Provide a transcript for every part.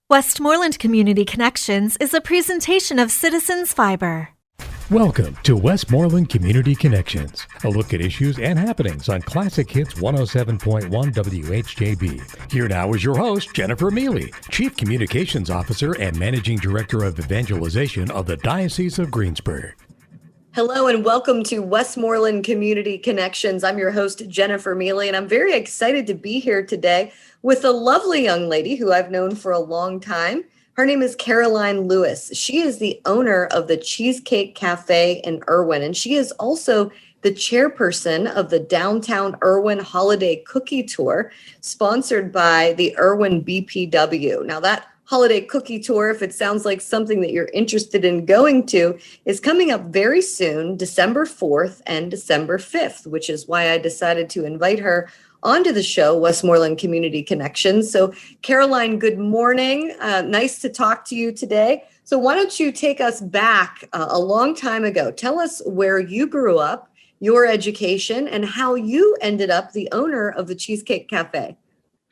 Westmoreland Community Connections is a presentation of Citizens Fiber. Welcome to Westmoreland Community Connections, a look at issues and happenings on Classic Hits 107.1 WHJB. Here now is your host, Jennifer Miele, Chief Communications Officer and Managing Director of Evangelization of the Diocese of Greensburg. Hello and welcome to Westmoreland Community Connections. I'm your host, Jennifer Miele, and I'm very excited to be here today with a lovely young lady who I've known for a long time. Her name is Caroline Lewis. She is the owner of the Cheesecake Café in Irwin, and she is also the chairperson of the Downtown Irwin Holiday Cookie Tour, sponsored by the Irwin BPW. Now that holiday cookie tour, if it sounds like something that you're interested in going to, is coming up very soon, December 4th and December 5th, which is why I decided to invite her onto the show, Westmoreland Community Connections. So Caroline, good morning. Nice to talk to you today. So why don't you take us back a long time ago? Tell us where you grew up, your education, and how you ended up the owner of the Cheesecake Cafe.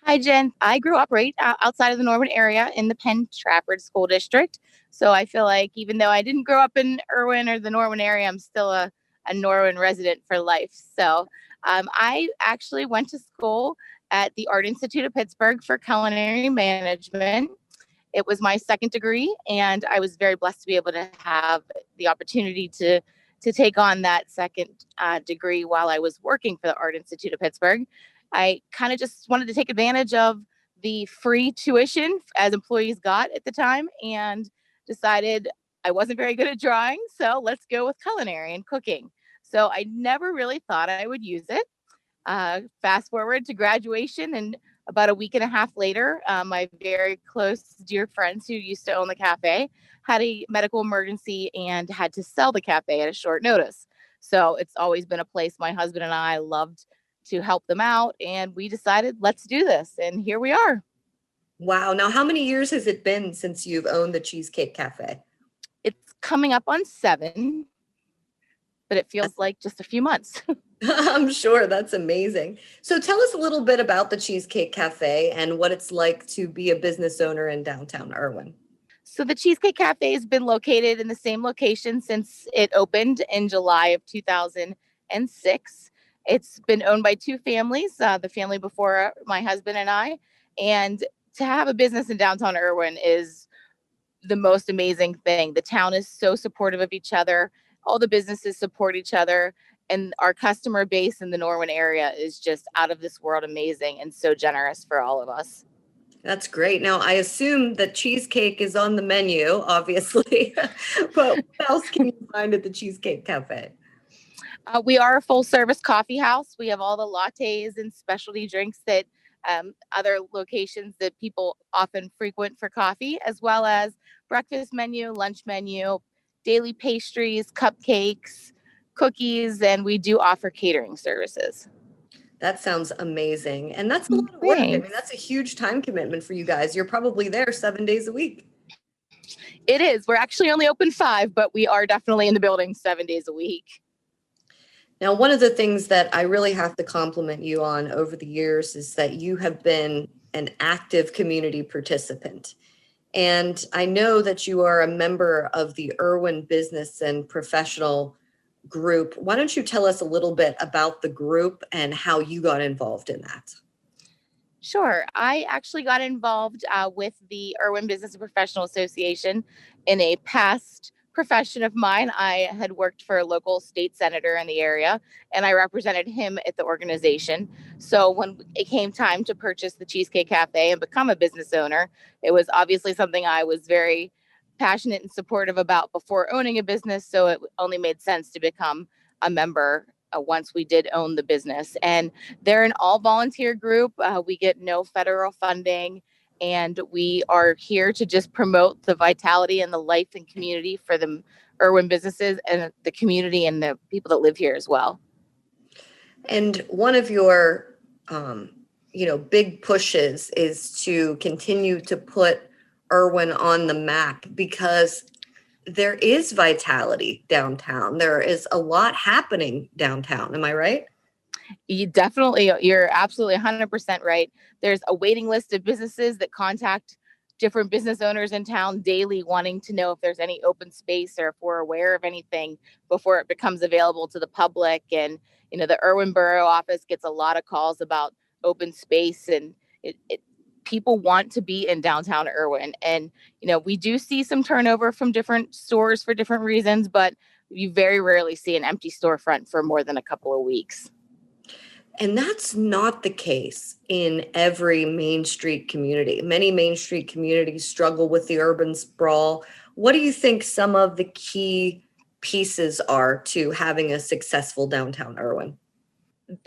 Hi, Jen. I grew up right outside of the Norman area in the Penn Trafford School District. So I feel like even though I didn't grow up in Irwin or the Norman area, I'm still a Norman resident for life. So I actually went to school at the Art Institute of Pittsburgh for culinary management. It was my second degree, and I was very blessed to be able to have the opportunity to take on that second degree while I was working for the Art Institute of Pittsburgh. I kind of just wanted to take advantage of the free tuition as employees got at the time and decided I wasn't very good at drawing, so let's go with culinary and cooking. So I never really thought I would use it. Fast forward to graduation, and about a week and a half later, my very close dear friends who used to own the cafe had a medical emergency and had to sell the cafe at a short notice. So it's always been a place my husband and I loved to help them out, and we decided, let's do this, and here we are. Wow. Now, how many years has it been since you've owned the Cheesecake Cafe? It's coming up on 7, but it feels like just a few months. I'm sure. That's amazing. So tell us a little bit about the Cheesecake Cafe and what it's like to be a business owner in downtown Irwin. So the Cheesecake Cafe has been located in the same location since it opened in July of 2006. It's been owned by two families, the family before my husband and I. And to have a business in downtown Irwin is the most amazing thing. The town is so supportive of each other. All the businesses support each other. And our customer base in the Norwin area is just out of this world amazing and so generous for all of us. That's great. Now, I assume that cheesecake is on the menu, obviously. But what else can you find at the Cheesecake Cafe? We are a full service coffee house. We have all the lattes and specialty drinks that other locations that people often frequent for coffee, as well as breakfast menu, lunch menu, daily pastries, cupcakes, cookies, and we do offer catering services. That sounds amazing. And that's a lot of work. I mean, that's a huge time commitment for you guys. You're probably there 7 days a week. It is. We're actually only open 5, but we are definitely in the building 7 days a week. Now, one of the things that I really have to compliment you on over the years is that you have been an active community participant. And I know that you are a member of the Irwin Business and Professional Group. Why don't you tell us a little bit about the group and how you got involved in that? Sure. I actually got involved with the Irwin Business and Professional Association in a past profession of mine. I had worked for a local state senator in the area, and I represented him at the organization. So when it came time to purchase the Cheesecake Cafe and become a business owner, it was obviously something I was very passionate and supportive about before owning a business. So it only made sense to become a member once we did own the business. And they're an all volunteer group. We get no federal funding. And we are here to just promote the vitality and the life and community for the Irwin businesses and the community and the people that live here as well. And one of your, big pushes is to continue to put Irwin on the map because there is vitality downtown. There is a lot happening downtown. Am I right? You're absolutely 100% right. There's a waiting list of businesses that contact different business owners in town daily wanting to know if there's any open space or if we're aware of anything before it becomes available to the public. And, the Irwin Borough office gets a lot of calls about open space, and people want to be in downtown Irwin. And, we do see some turnover from different stores for different reasons, but you very rarely see an empty storefront for more than a couple of weeks. And that's not the case in every Main Street community. Many Main Street communities struggle with the urban sprawl. What do you think some of the key pieces are to having a successful downtown Irwin?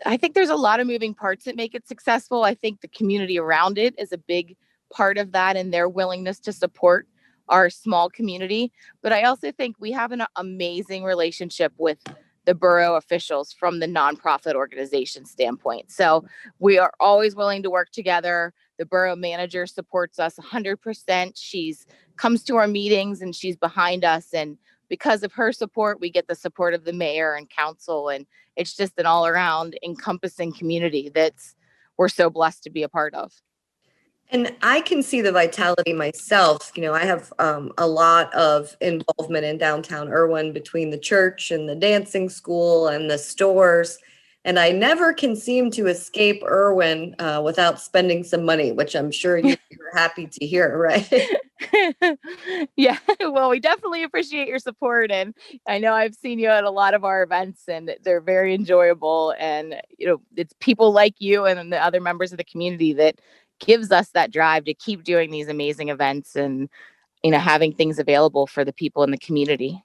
I think there's a lot of moving parts that make it successful. I think the community around it is a big part of that, and their willingness to support our small community. But I also think we have an amazing relationship with the borough officials from the nonprofit organization standpoint. So we are always willing to work together. The borough manager supports us 100%. She's comes to our meetings and she's behind us. And because of her support, we get the support of the mayor and council. And it's just an all around encompassing community we're so blessed to be a part of. And I can see the vitality myself. I have a lot of involvement in downtown Irwin between the church and the dancing school and the stores. And I never can seem to escape Irwin without spending some money, which I'm sure you're happy to hear, right? Yeah, well, we definitely appreciate your support. And I know I've seen you at a lot of our events and they're very enjoyable. And, it's people like you and the other members of the community that gives us that drive to keep doing these amazing events and, having things available for the people in the community.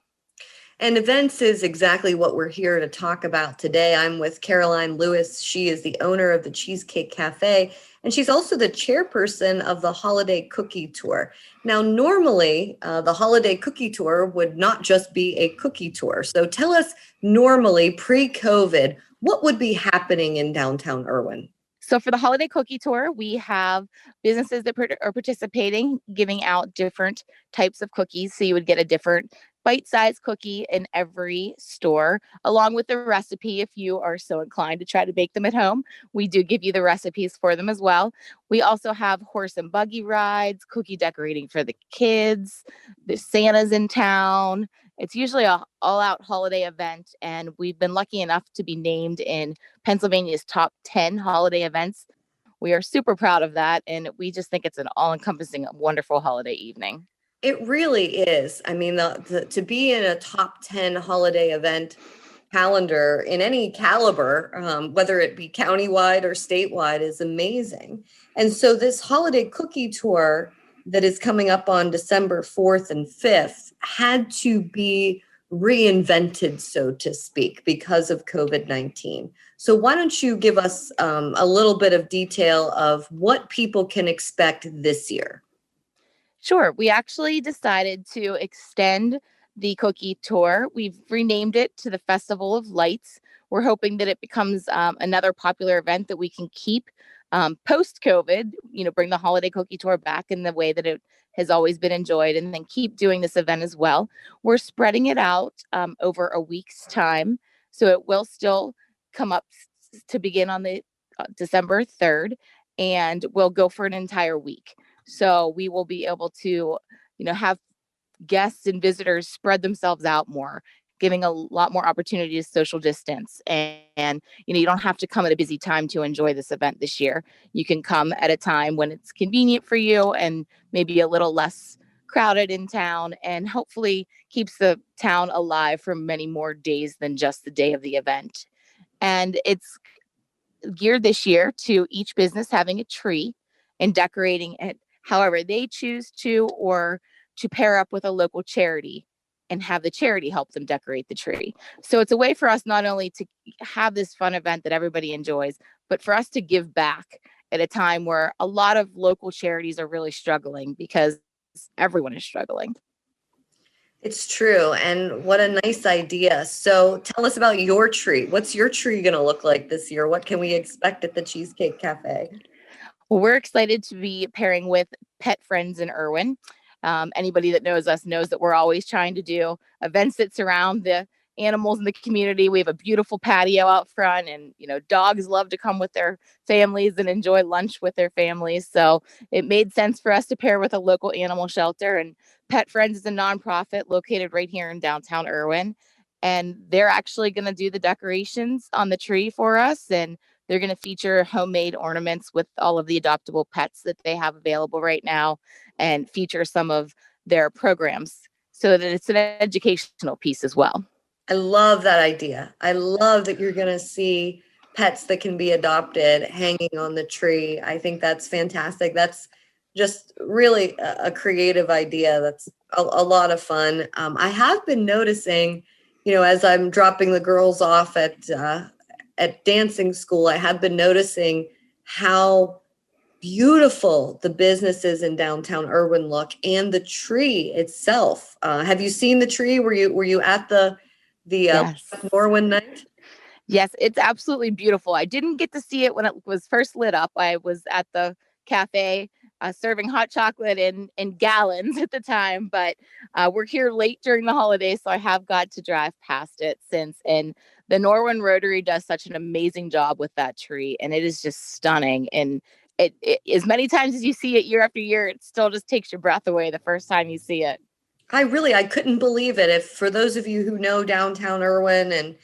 And events is exactly what we're here to talk about today. I'm with Caroline Lewis. She is the owner of the Cheesecake Café, and she's also the chairperson of the Holiday Cookie Tour. Now, normally, the Holiday Cookie Tour would not just be a cookie tour. So tell us, normally, pre-COVID, what would be happening in downtown Irwin? So for the Holiday Cookie Tour, we have businesses that are participating, giving out different types of cookies. So you would get a different bite-sized cookie in every store, along with the recipe if you are so inclined to try to bake them at home. We do give you the recipes for them as well. We also have horse and buggy rides, cookie decorating for the kids, the Santa's in town. It's usually an all-out holiday event, and we've been lucky enough to be named in Pennsylvania's top 10 holiday events. We are super proud of that, and we just think it's an all-encompassing, wonderful holiday evening. It really is. I mean, to be in a top 10 holiday event calendar in any caliber, whether it be countywide or statewide, is amazing. And so this Holiday Cookie Tour that is coming up on December 4th and 5th had to be reinvented, so to speak, because of COVID-19. So why don't you give us a little bit of detail of what people can expect this year? Sure. We actually decided to extend the cookie tour. We've renamed it to the Festival of Lights. We're hoping that it becomes another popular event that we can keep post-COVID, bring the Holiday Cookie Tour back in the way that it has always been enjoyed, and then keep doing this event as well. We're spreading it out over a week's time. So it will still come up to begin on the December 3rd, and we'll go for an entire week. So we will be able to, have guests and visitors spread themselves out more, giving a lot more opportunity to social distance. And you don't have to come at a busy time to enjoy this event this year. You can come at a time when it's convenient for you and maybe a little less crowded in town, and hopefully keeps the town alive for many more days than just the day of the event. And it's geared this year to each business having a tree and decorating it however they choose to, or to pair up with a local charity and have the charity help them decorate the tree. So it's a way for us not only to have this fun event that everybody enjoys, but for us to give back at a time where a lot of local charities are really struggling because everyone is struggling. It's true. And what a nice idea. So tell us about your tree. What's your tree going to look like this year? What can we expect at the Cheesecake Cafe? Well, we're excited to be pairing with Pet Friends in Irwin. Anybody that knows us knows that we're always trying to do events that surround the animals in the community. We have a beautiful patio out front, and dogs love to come with their families and enjoy lunch with their families. So it made sense for us to pair with a local animal shelter. And Pet Friends is a nonprofit located right here in downtown Irwin, and they're actually going to do the decorations on the tree for us, and they're going to feature homemade ornaments with all of the adoptable pets that they have available right now, and feature some of their programs so that it's an educational piece as well. I love that idea. I love that you're going to see pets that can be adopted hanging on the tree. I think that's fantastic. That's just really a creative idea. That's a lot of fun. I have been noticing, as I'm dropping the girls off at dancing school, I have been noticing how beautiful the businesses in downtown Irwin look, and the tree itself. Have you seen the tree? Were you at the Yes. Norwin night? Yes, it's absolutely beautiful. I didn't get to see it when it was first lit up. I was at the cafe serving hot chocolate in gallons at the time, but we're here late during the holidays, so I have got to drive past it since. And the Norwin Rotary does such an amazing job with that tree, and it is just stunning. And it as many times as you see it year after year, it still just takes your breath away the first time you see it. I couldn't believe it. If for those of you who know downtown Irwin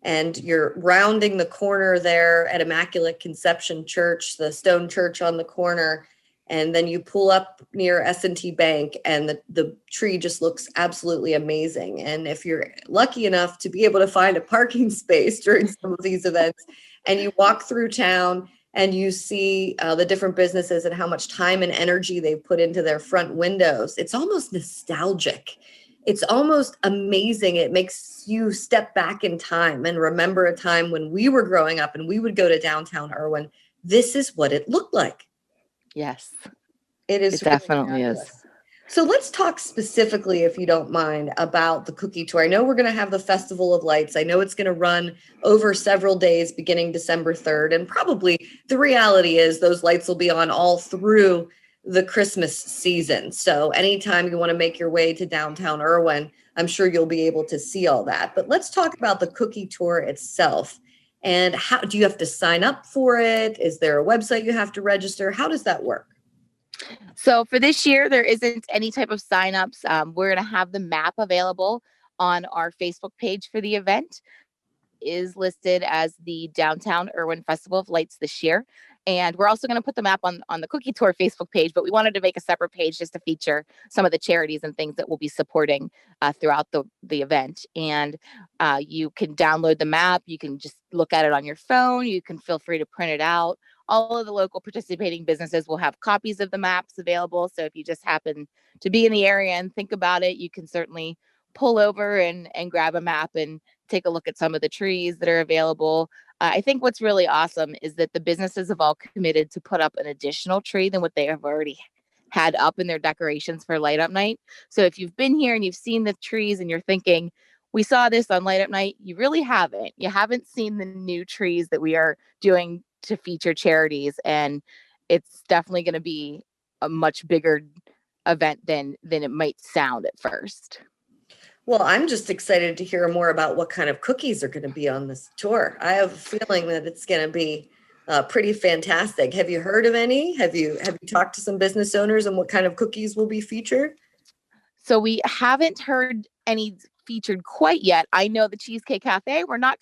and you're rounding the corner there at Immaculate Conception Church, the stone church on the corner, and then you pull up near S&T Bank, and the tree just looks absolutely amazing. And if you're lucky enough to be able to find a parking space during some of these events, and you walk through town and you see the different businesses and how much time and energy they've put into their front windows, it's almost nostalgic. It's almost amazing. It makes you step back in time and remember a time when we were growing up and we would go to downtown Irwin. This is what it looked like. Yes, it is. It definitely fabulous. is. So let's talk specifically, if you don't mind, about the cookie tour. I know we're going to have the Festival of Lights. I know it's going to run over several days beginning December 3rd. And probably the reality is those lights will be on all through the Christmas season. So anytime you want to make your way to downtown Irwin, I'm sure you'll be able to see all that. But let's talk about the cookie tour itself. And how do you have to sign up for it? Is there a website you have to register? How does that work? So for this year, there isn't any type of signups. We're going to have the map available on our Facebook page for the event. It is listed as the Downtown Irwin Festival of Lights this year. And we're also going to put the map on the Cookie Tour Facebook page, but we wanted to make a separate page just to feature some of the charities and things that we'll be supporting throughout the event. And you can download the map. You can just look at it on your phone. You can feel free to print it out. All of the local participating businesses will have copies of the maps available. So if you just happen to be in the area and think about it, you can certainly pull over and grab a map and take a look at some of the trees that are available. I think what's really awesome is that the businesses have all committed to put up an additional tree than what they have already had up in their decorations for Light Up Night. So if you've been here and you've seen the trees and you're thinking, we saw this on Light Up Night, you really haven't. You haven't seen the new trees that we are doing to feature charities. And it's definitely going to be a much bigger event than it might sound at first. Well, I'm just excited to hear more about what kind of cookies are going to be on this tour. I have a feeling that it's going to be pretty fantastic. Have you heard of any? Have you talked to some business owners and what kind of cookies will be featured? So we haven't heard any featured quite yet. I know the Cheesecake Café, we're not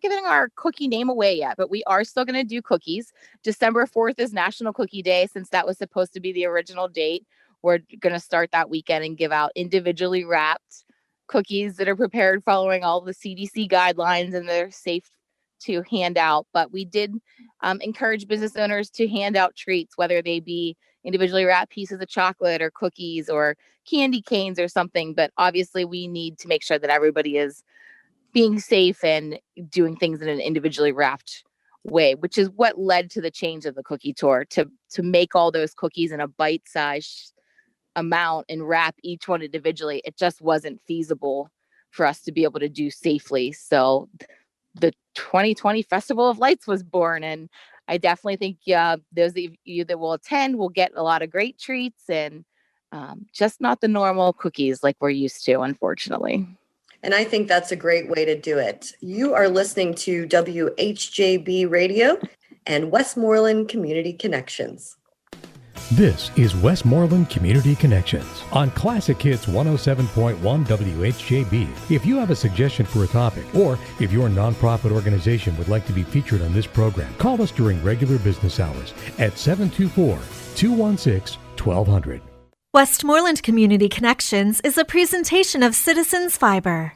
giving our cookie name away yet, but we are still going to do cookies. December 4th is National Cookie Day, since that was supposed to be the original date. We're going to start that weekend and give out individually wrapped cookies that are prepared following all the CDC guidelines, and they're safe to hand out. But we did encourage business owners to hand out treats, whether they be individually wrapped pieces of chocolate or cookies or candy canes or something. But obviously we need to make sure that everybody is being safe and doing things in an individually wrapped way, which is what led to the change of the cookie tour, to make all those cookies in a bite-sized amount and wrap each one individually. It just wasn't feasible for us to be able to do safely. So the 2020 Festival of Lights was born, and I definitely think those of you that will attend will get a lot of great treats, and just not the normal cookies like we're used to, unfortunately. And I think that's a great way to do it. You are listening to WHJB Radio and Westmoreland Community Connections. This is Westmoreland Community Connections on Classic Hits 107.1 WHJB. If you have a suggestion for a topic, or if your nonprofit organization would like to be featured on this program, call us during regular business hours at 724-216-1200. Westmoreland Community Connections is a presentation of Citizens Fiber.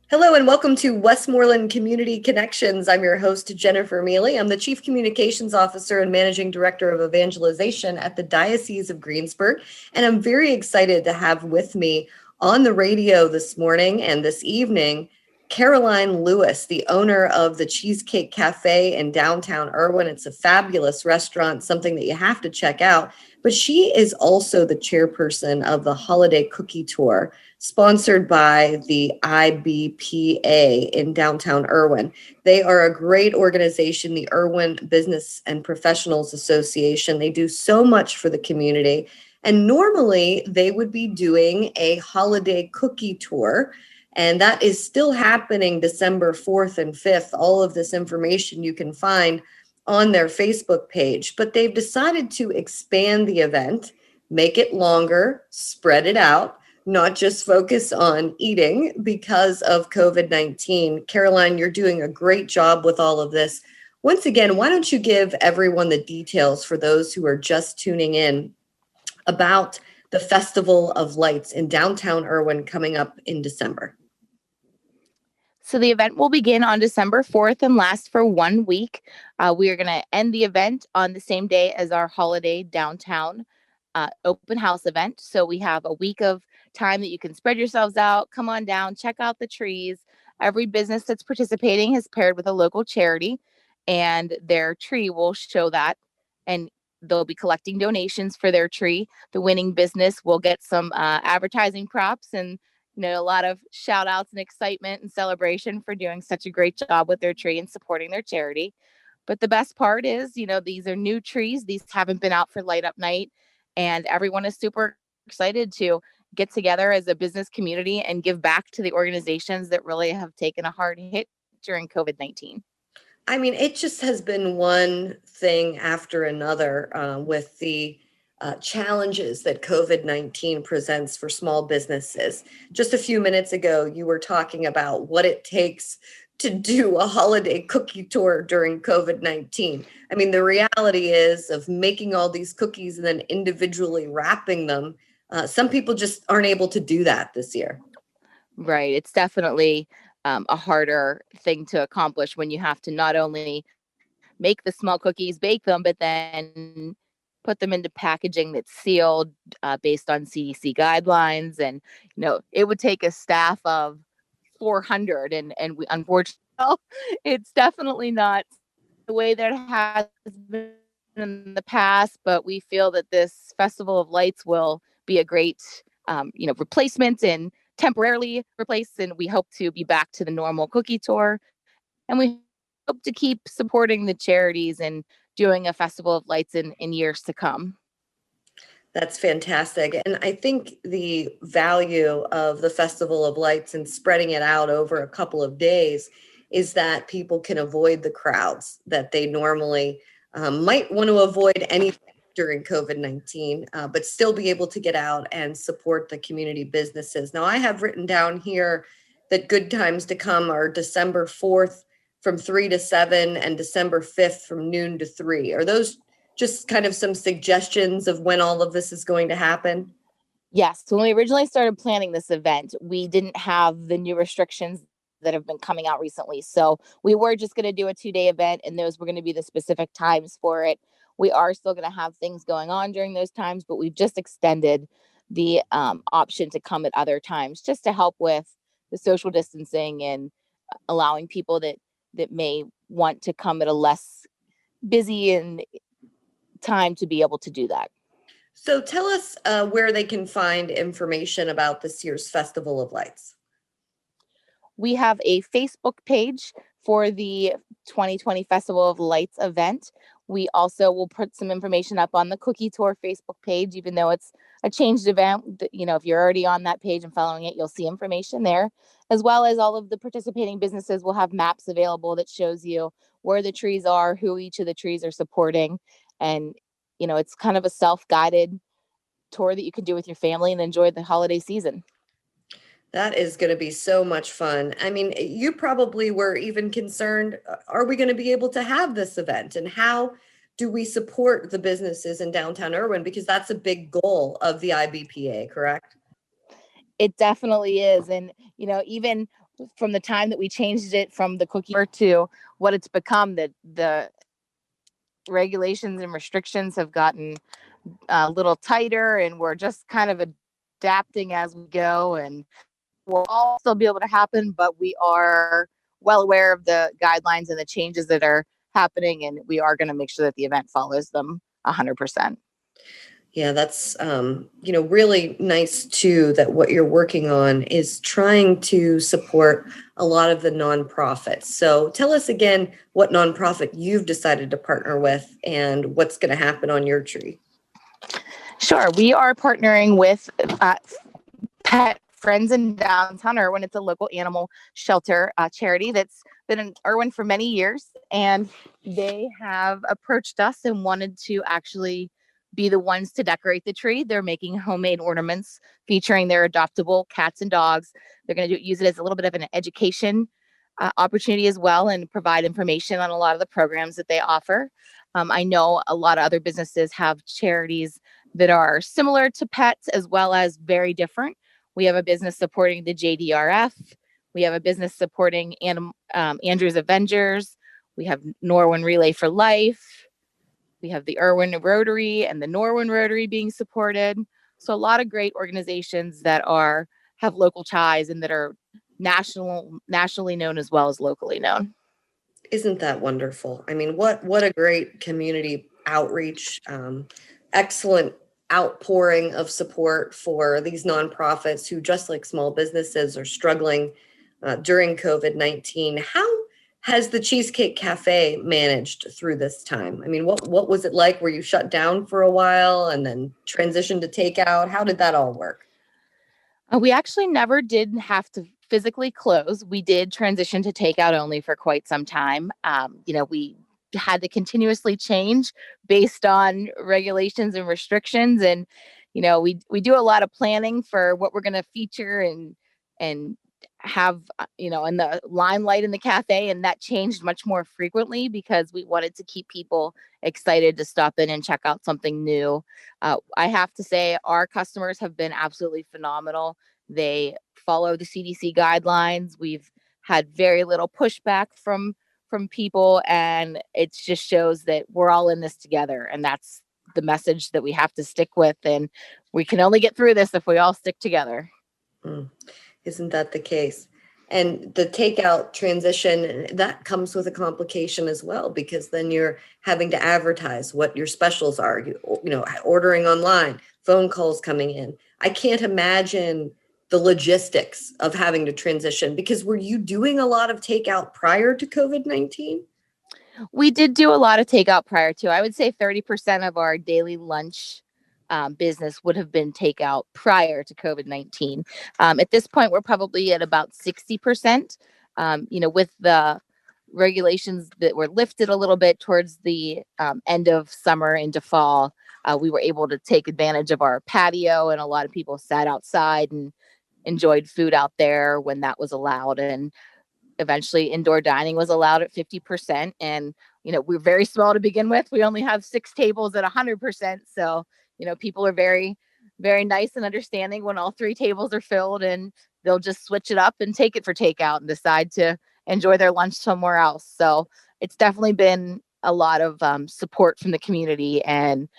Hello and welcome to Westmoreland Community Connections. I'm your host, Jennifer Miele. I'm the Chief Communications Officer and Managing Director of Evangelization at the Diocese of Greensburg. And I'm very excited to have with me on the radio this morning and this evening, Caroline Lewis, the owner of the Cheesecake Café in downtown Irwin. It's a fabulous restaurant, something that you have to check out. But she is also the chairperson of the Holiday Cookie Tour, sponsored by the IBPA in downtown Irwin. They are a great organization, the Irwin Business and Professionals Association. They do so much for the community. And normally they would be doing a holiday cookie tour. And that is still happening December 4th and 5th. All of this information you can find on their Facebook page. But they've decided to expand the event, make it longer, spread it out, not just focus on eating because of COVID-19. Caroline, you're doing a great job with all of this. Once again, why don't you give everyone the details for those who are just tuning in about the Festival of Lights in downtown Irwin coming up in December? So the event will begin on December 4th and last for 1 week. We are going to end the event on the same day as our holiday downtown open house event. So we have a week of time that you can spread yourselves out, come on down, check out the trees. Every business that's participating is paired with a local charity, and their tree will show that. And they'll be collecting donations for their tree. The winning business will get some advertising props and a lot of shout outs and excitement and celebration for doing such a great job with their tree and supporting their charity. But the best part is, these are new trees. These haven't been out for light up night, and everyone is super excited to get together as a business community and give back to the organizations that really have taken a hard hit during COVID-19. I mean, it just has been one thing after another with the challenges that COVID-19 presents for small businesses. Just a few minutes ago, you were talking about what it takes to do a holiday cookie tour during COVID-19. I mean, the reality is of making all these cookies and then individually wrapping them. Some people just aren't able to do that this year. Right. It's definitely a harder thing to accomplish when you have to not only make the small cookies, bake them, but then put them into packaging that's sealed based on CDC guidelines. And, it would take a staff of 400. And we, unfortunately, it's definitely not the way that it has been in the past. But we feel that this Festival of Lights will be a great, replacement and temporarily replace. And we hope to be back to the normal cookie tour. And we hope to keep supporting the charities and doing a Festival of Lights in years to come. That's fantastic. And I think the value of the Festival of Lights and spreading it out over a couple of days is that people can avoid the crowds that they normally might want to avoid anything during COVID-19, but still be able to get out and support the community businesses. Now, I have written down here that good times to come are December 4th from 3 to 7 and December 5th from noon to 3. Are those just kind of some suggestions of when all of this is going to happen? Yes. So when we originally started planning this event, we didn't have the new restrictions that have been coming out recently. So we were just going to do a 2-day event, and those were going to be the specific times for it. We are still going to have things going on during those times, but we've just extended the option to come at other times just to help with the social distancing and allowing people that may want to come at a less busy and time to be able to do that. So tell us where they can find information about this year's Festival of Lights. We have a Facebook page for the 2020 Festival of Lights event. We also will put some information up on the Cookie Tour Facebook page, even though it's a changed event, if you're already on that page and following it, you'll see information there, as well as all of the participating businesses will have maps available that shows you where the trees are, who each of the trees are supporting. And, it's kind of a self-guided tour that you can do with your family and enjoy the holiday season. That is going to be so much fun. I mean, you probably were even concerned, are we going to be able to have this event? And how do we support the businesses in downtown Irwin? Because that's a big goal of the IBPA, correct? It definitely is. And, even from the time that we changed it from the cookie to what it's become, that the regulations and restrictions have gotten a little tighter, and we're just kind of adapting as we go, and we'll all still be able to happen, but we are well aware of the guidelines and the changes that are happening, and we are going to make sure that the event follows them 100%. Yeah, that's, really nice too, that what you're working on is trying to support a lot of the nonprofits. So tell us again what nonprofit you've decided to partner with and what's going to happen on your tree. Sure. We are partnering with Pet Friends in Downtown Irwin. It's a local animal shelter charity that's been in Irwin for many years, and they have approached us and wanted to actually be the ones to decorate the tree. They're making homemade ornaments featuring their adoptable cats and dogs. They're going to use it as a little bit of an education opportunity as well, and provide information on a lot of the programs that they offer. I know a lot of other businesses have charities that are similar to pets as well as very different. We have a business supporting the JDRF. We have a business supporting Andrew's Avengers. We have Norwin Relay for Life. We have the Irwin Rotary and the Norwin Rotary being supported. So a lot of great organizations that have local ties and that are nationally known as well as locally known. Isn't that wonderful? I mean, what a great community outreach, excellent outpouring of support for these nonprofits who, just like small businesses, are struggling during COVID-19. How has the Cheesecake Café managed through this time? I mean, what was it like? Were you shut down for a while and then transitioned to takeout? How did that all work? We actually never did have to physically close. We did transition to takeout only for quite some time. We had to continuously change based on regulations and restrictions. And, we do a lot of planning for what we're going to feature and have, in the limelight in the cafe. And that changed much more frequently because we wanted to keep people excited to stop in and check out something new. I have to say our customers have been absolutely phenomenal. They follow the CDC guidelines. We've had very little pushback from people, and it just shows that we're all in this together, and that's the message that we have to stick with, and we can only get through this if we all stick together. Isn't that the case? And the takeout transition, that comes with a complication as well, because then you're having to advertise what your specials are, ordering online, phone calls coming in. I can't imagine the logistics of having to transition, because were you doing a lot of takeout prior to COVID-19? We did do a lot of takeout prior to. I would say 30% of our daily lunch business would have been takeout prior to COVID-19. At this point, we're probably at about 60%. With the regulations that were lifted a little bit towards the end of summer into fall, we were able to take advantage of our patio, and a lot of people sat outside and enjoyed food out there when that was allowed. And eventually indoor dining was allowed at 50%. And, we're very small to begin with. We only have 6 tables at 100%. So, people are very, very nice and understanding when all 3 tables are filled, and they'll just switch it up and take it for takeout and decide to enjoy their lunch somewhere else. So it's definitely been a lot of support from the community, and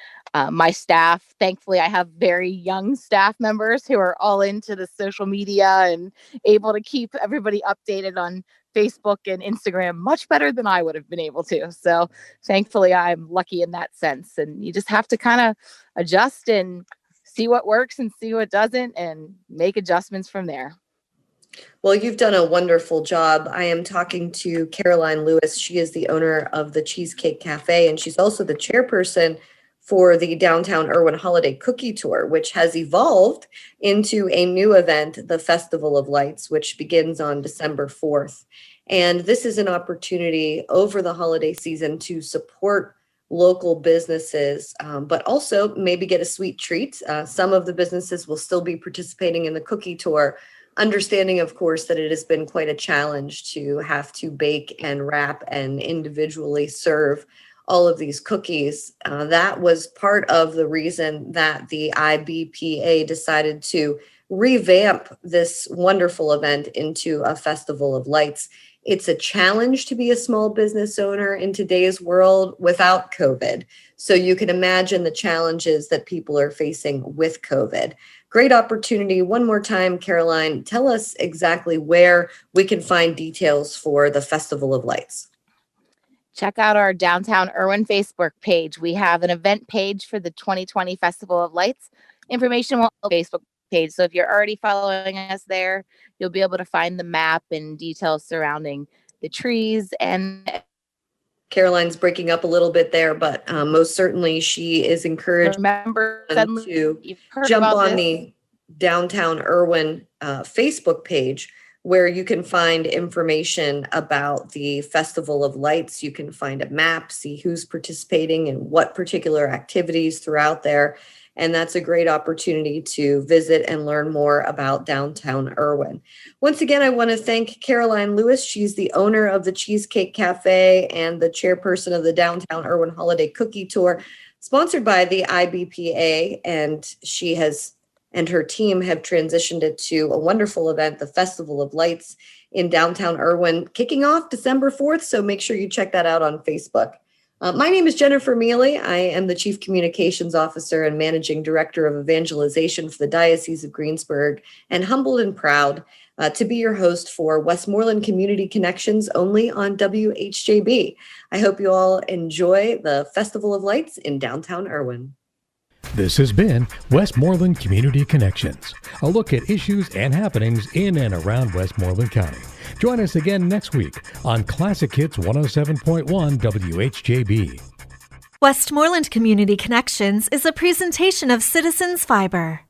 my staff. Thankfully, I have very young staff members who are all into the social media and able to keep everybody updated on Facebook and Instagram much better than I would have been able to. So thankfully, I'm lucky in that sense. And you just have to kind of adjust and see what works and see what doesn't and make adjustments from there. Well, you've done a wonderful job. I am talking to Caroline Lewis. She is the owner of the Cheesecake Cafe, and she's also the chairperson for the Downtown Irwin Holiday Cookie Tour, which has evolved into a new event, the Festival of Lights, which begins on December 4th. And this is an opportunity over the holiday season to support local businesses, but also maybe get a sweet treat. Some of the businesses will still be participating in the cookie tour, understanding, of course, that it has been quite a challenge to have to bake and wrap and individually serve all of these cookies. That was part of the reason that the IBPA decided to revamp this wonderful event into a Festival of Lights. It's a challenge to be a small business owner in today's world without COVID. So you can imagine the challenges that people are facing with COVID. Great opportunity. One more time, Caroline, tell us exactly where we can find details for the Festival of Lights. Check out our Downtown Irwin Facebook page. We have an event page for the 2020 Festival of Lights. Information will on the Facebook page. So if you're already following us there, you'll be able to find the map and details surrounding the trees. And Caroline's breaking up a little bit there, but most certainly she is encouraged remember to jump on the Downtown Irwin Facebook page, where you can find information about the Festival of Lights. You can find a map, see who's participating and what particular activities throughout there. And that's a great opportunity to visit and learn more about Downtown Irwin. Once again, I want to thank Caroline Lewis. She's the owner of the Cheesecake Café and the chairperson of the Downtown Irwin Holiday Cookie Tour, sponsored by the IBPA. And she and her team have transitioned it to a wonderful event, the Festival of Lights in downtown Irwin, kicking off December 4th. So make sure you check that out on Facebook. My name is Jennifer Miele. I am the Chief Communications Officer and Managing Director of Evangelization for the Diocese of Greensburg, and humbled and proud to be your host for Westmoreland Community Connections only on WHJB. I hope you all enjoy the Festival of Lights in downtown Irwin. This has been Westmoreland Community Connections, a look at issues and happenings in and around Westmoreland County. Join us again next week on Classic Hits 107.1 WHJB. Westmoreland Community Connections is a presentation of Citizens Fiber.